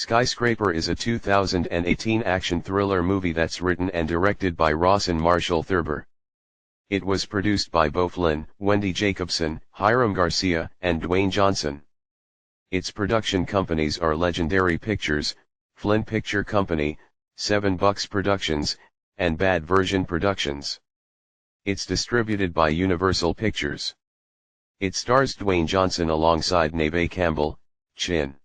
Skyscraper is a 2018 action thriller movie that's written and directed by Ross and Marshall Thurber. It was produced by Beau Flynn, Wendy Jacobson, Hiram Garcia, and Dwayne Johnson. Its production companies are Legendary Pictures, Flynn Picture Company, 7 Bucks Productions, and Bad Version Productions. It's distributed by Universal Pictures. It stars Dwayne Johnson alongside Neve Campbell, Chin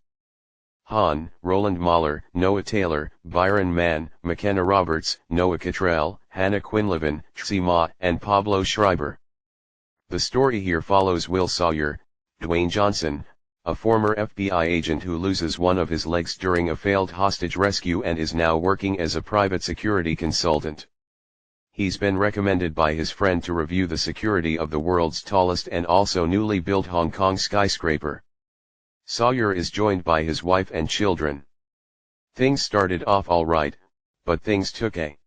Han, Roland Mahler, Noah Taylor, Byron Mann, McKenna Roberts, Noah Cottrell, Hannah Quinlivan, Trixie Ma, and Pablo Schreiber. The story here follows Will Sawyer, Dwayne Johnson, a former FBI agent who loses one of his legs during a failed hostage rescue and is now working as a private security consultant. He's been recommended by his friend to review the security of the world's tallest and also newly built Hong Kong skyscraper. Sawyer is joined by his wife and children. Things started off alright, but things took a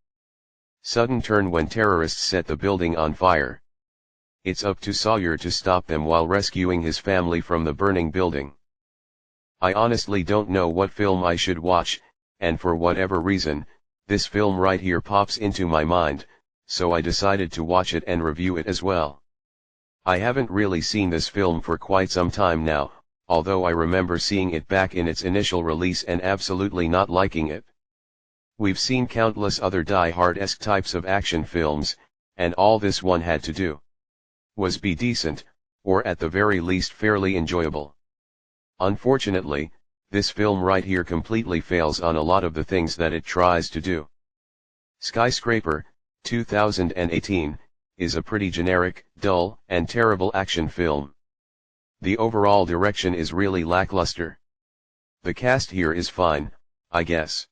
sudden turn when terrorists set the building on fire. It's up to Sawyer to stop them while rescuing his family from the burning building. I honestly don't know what film I should watch, and for whatever reason, this film right here pops into my mind, so I decided to watch it and review it as well. I haven't really seen this film for quite some time now, although I remember seeing it back in its initial release and absolutely not liking it. We've seen countless other die-hard-esque types of action films, and all this one had to do was be decent, or at the very least fairly enjoyable. Unfortunately, this film right here completely fails on a lot of the things that it tries to do. Skyscraper, 2018, is a pretty generic, dull, and terrible action film. The overall direction is really lackluster. The cast here is fine, I guess.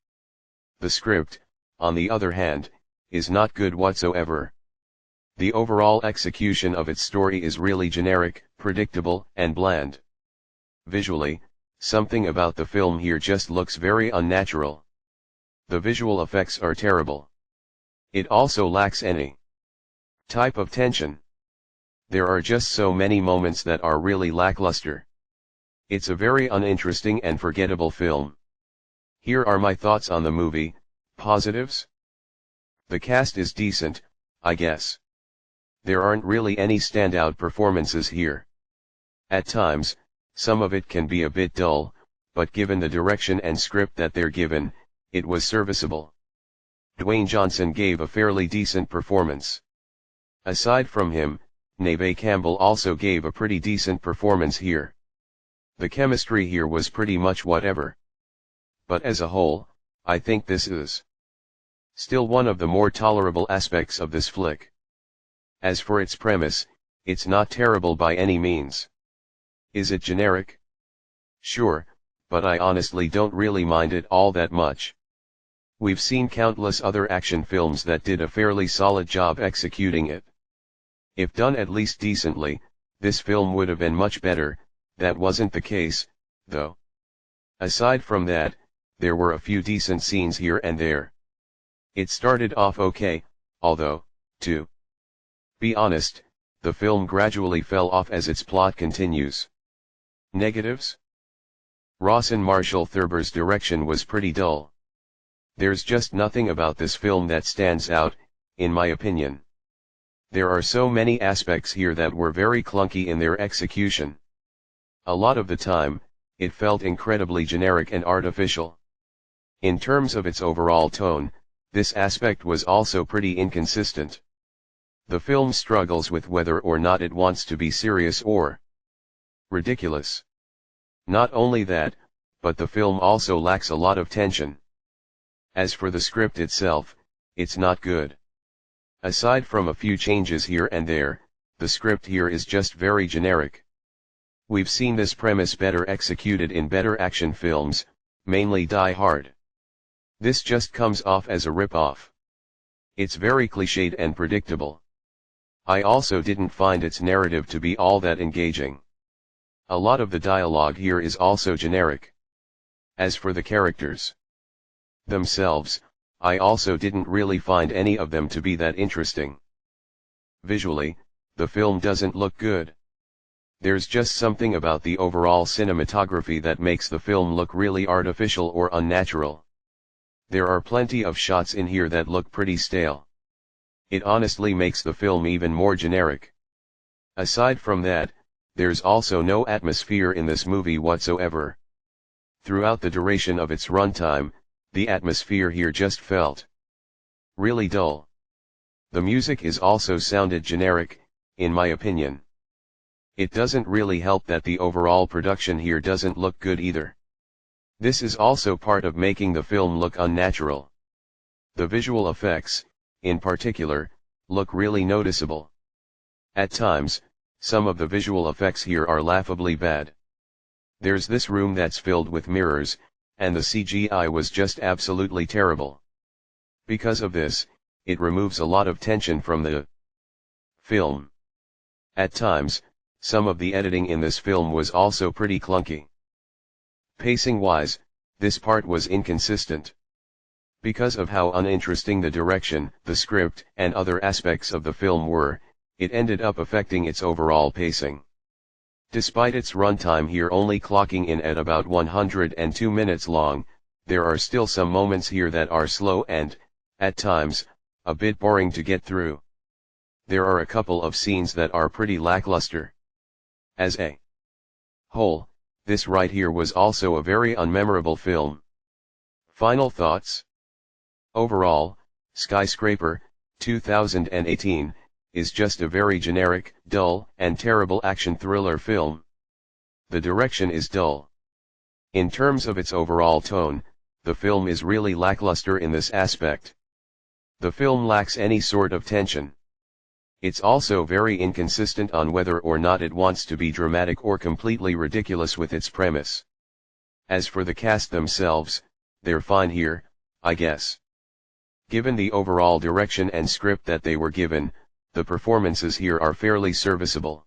The script, on the other hand, is not good whatsoever. The overall execution of its story is really generic, predictable, and bland. Visually, something about the film here just looks very unnatural. The visual effects are terrible. It also lacks any type of tension. There are just so many moments that are really lackluster. It's a very uninteresting and forgettable film. Here are my thoughts on the movie. Positives? The cast is decent, I guess. There aren't really any standout performances here. At times, some of it can be a bit dull, but given the direction and script that they're given, it was serviceable. Dwayne Johnson gave a fairly decent performance. Aside from him, Neve Campbell also gave a pretty decent performance here. The chemistry here was pretty much whatever. But as a whole, I think this is still one of the more tolerable aspects of this flick. As for its premise, it's not terrible by any means. Is it generic? Sure, but I honestly don't really mind it all that much. We've seen countless other action films that did a fairly solid job executing it. If done at least decently, this film would have been much better. That wasn't the case, though. Aside from that, there were a few decent scenes here and there. It started off okay, although, to be honest, the film gradually fell off as its plot continues. Negatives? Ross and Marshall Thurber's direction was pretty dull. There's just nothing about this film that stands out, in my opinion. There are so many aspects here that were very clunky in their execution. A lot of the time, it felt incredibly generic and artificial. In terms of its overall tone, this aspect was also pretty inconsistent. The film struggles with whether or not it wants to be serious or ridiculous. Not only that, but the film also lacks a lot of tension. As for the script itself, it's not good. Aside from a few changes here and there, the script here is just very generic. We've seen this premise better executed in better action films, mainly Die Hard. This just comes off as a rip-off. It's very cliched and predictable. I also didn't find its narrative to be all that engaging. A lot of the dialogue here is also generic. As for the characters themselves, I also didn't really find any of them to be that interesting. Visually, the film doesn't look good. There's just something about the overall cinematography that makes the film look really artificial or unnatural. There are plenty of shots in here that look pretty stale. It honestly makes the film even more generic. Aside from that, there's also no atmosphere in this movie whatsoever. Throughout the duration of its runtime, the atmosphere here just felt really dull. The music is also sounded generic, in my opinion. It doesn't really help that the overall production here doesn't look good either. This is also part of making the film look unnatural. The visual effects, in particular, look really noticeable. At times, some of the visual effects here are laughably bad. There's this room that's filled with mirrors, and the CGI was just absolutely terrible. Because of this, it removes a lot of tension from the film. At times, some of the editing in this film was also pretty clunky. Pacing-wise, this part was inconsistent. Because of how uninteresting the direction, the script, and other aspects of the film were, it ended up affecting its overall pacing. Despite its runtime here only clocking in at about 102 minutes long, there are still some moments here that are slow and, at times, a bit boring to get through. There are a couple of scenes that are pretty lackluster. As a whole, this right here was also a very unmemorable film. Final thoughts? Overall, Skyscraper, 2018, is just a very generic, dull, and terrible action thriller film. The direction is dull. In terms of its overall tone, the film is really lackluster in this aspect. The film lacks any sort of tension. It's also very inconsistent on whether or not it wants to be dramatic or completely ridiculous with its premise. As for the cast themselves, they're fine here, I guess. Given the overall direction and script that they were given, the performances here are fairly serviceable.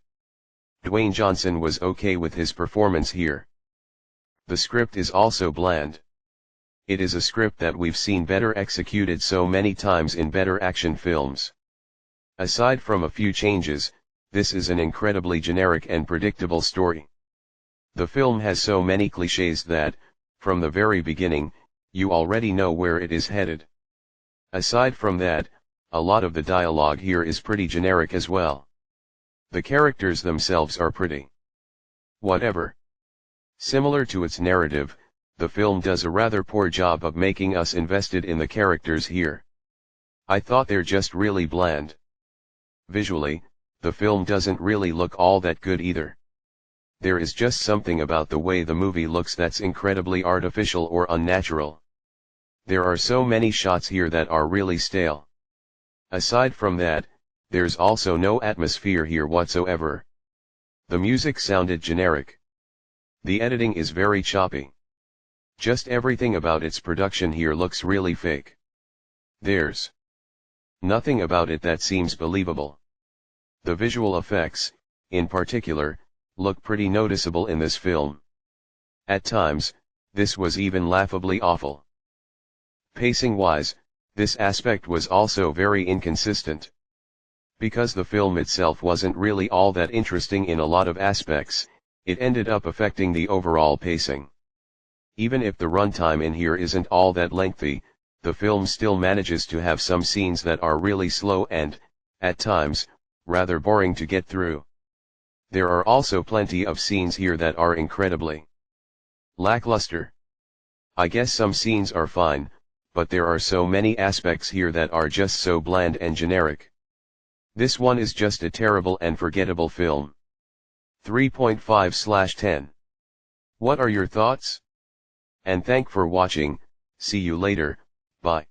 Dwayne Johnson was okay with his performance here. The script is also bland. It is a script that we've seen better executed so many times in better action films. Aside from a few changes, this is an incredibly generic and predictable story. The film has so many clichés that, from the very beginning, you already know where it is headed. Aside from that, a lot of the dialogue here is pretty generic as well. The characters themselves are pretty whatever. Similar to its narrative, the film does a rather poor job of making us invested in the characters here. I thought they're just really bland. Visually, the film doesn't really look all that good either. There is just something about the way the movie looks that's incredibly artificial or unnatural. There are so many shots here that are really stale. Aside from that, there's also no atmosphere here whatsoever. The music sounded generic. The editing is very choppy. Just everything about its production here looks really fake. There's nothing about it that seems believable. The visual effects, in particular, look pretty noticeable in this film. At times, this was even laughably awful. Pacing-wise, this aspect was also very inconsistent. Because the film itself wasn't really all that interesting in a lot of aspects, it ended up affecting the overall pacing. Even if the runtime in here isn't all that lengthy, the film still manages to have some scenes that are really slow and, at times, rather boring to get through. There are also plenty of scenes here that are incredibly lackluster. I guess some scenes are fine, but there are so many aspects here that are just so bland and generic. This one is just a terrible and forgettable film. 3.5/10. What are your thoughts? And thank for watching, see you later, bye.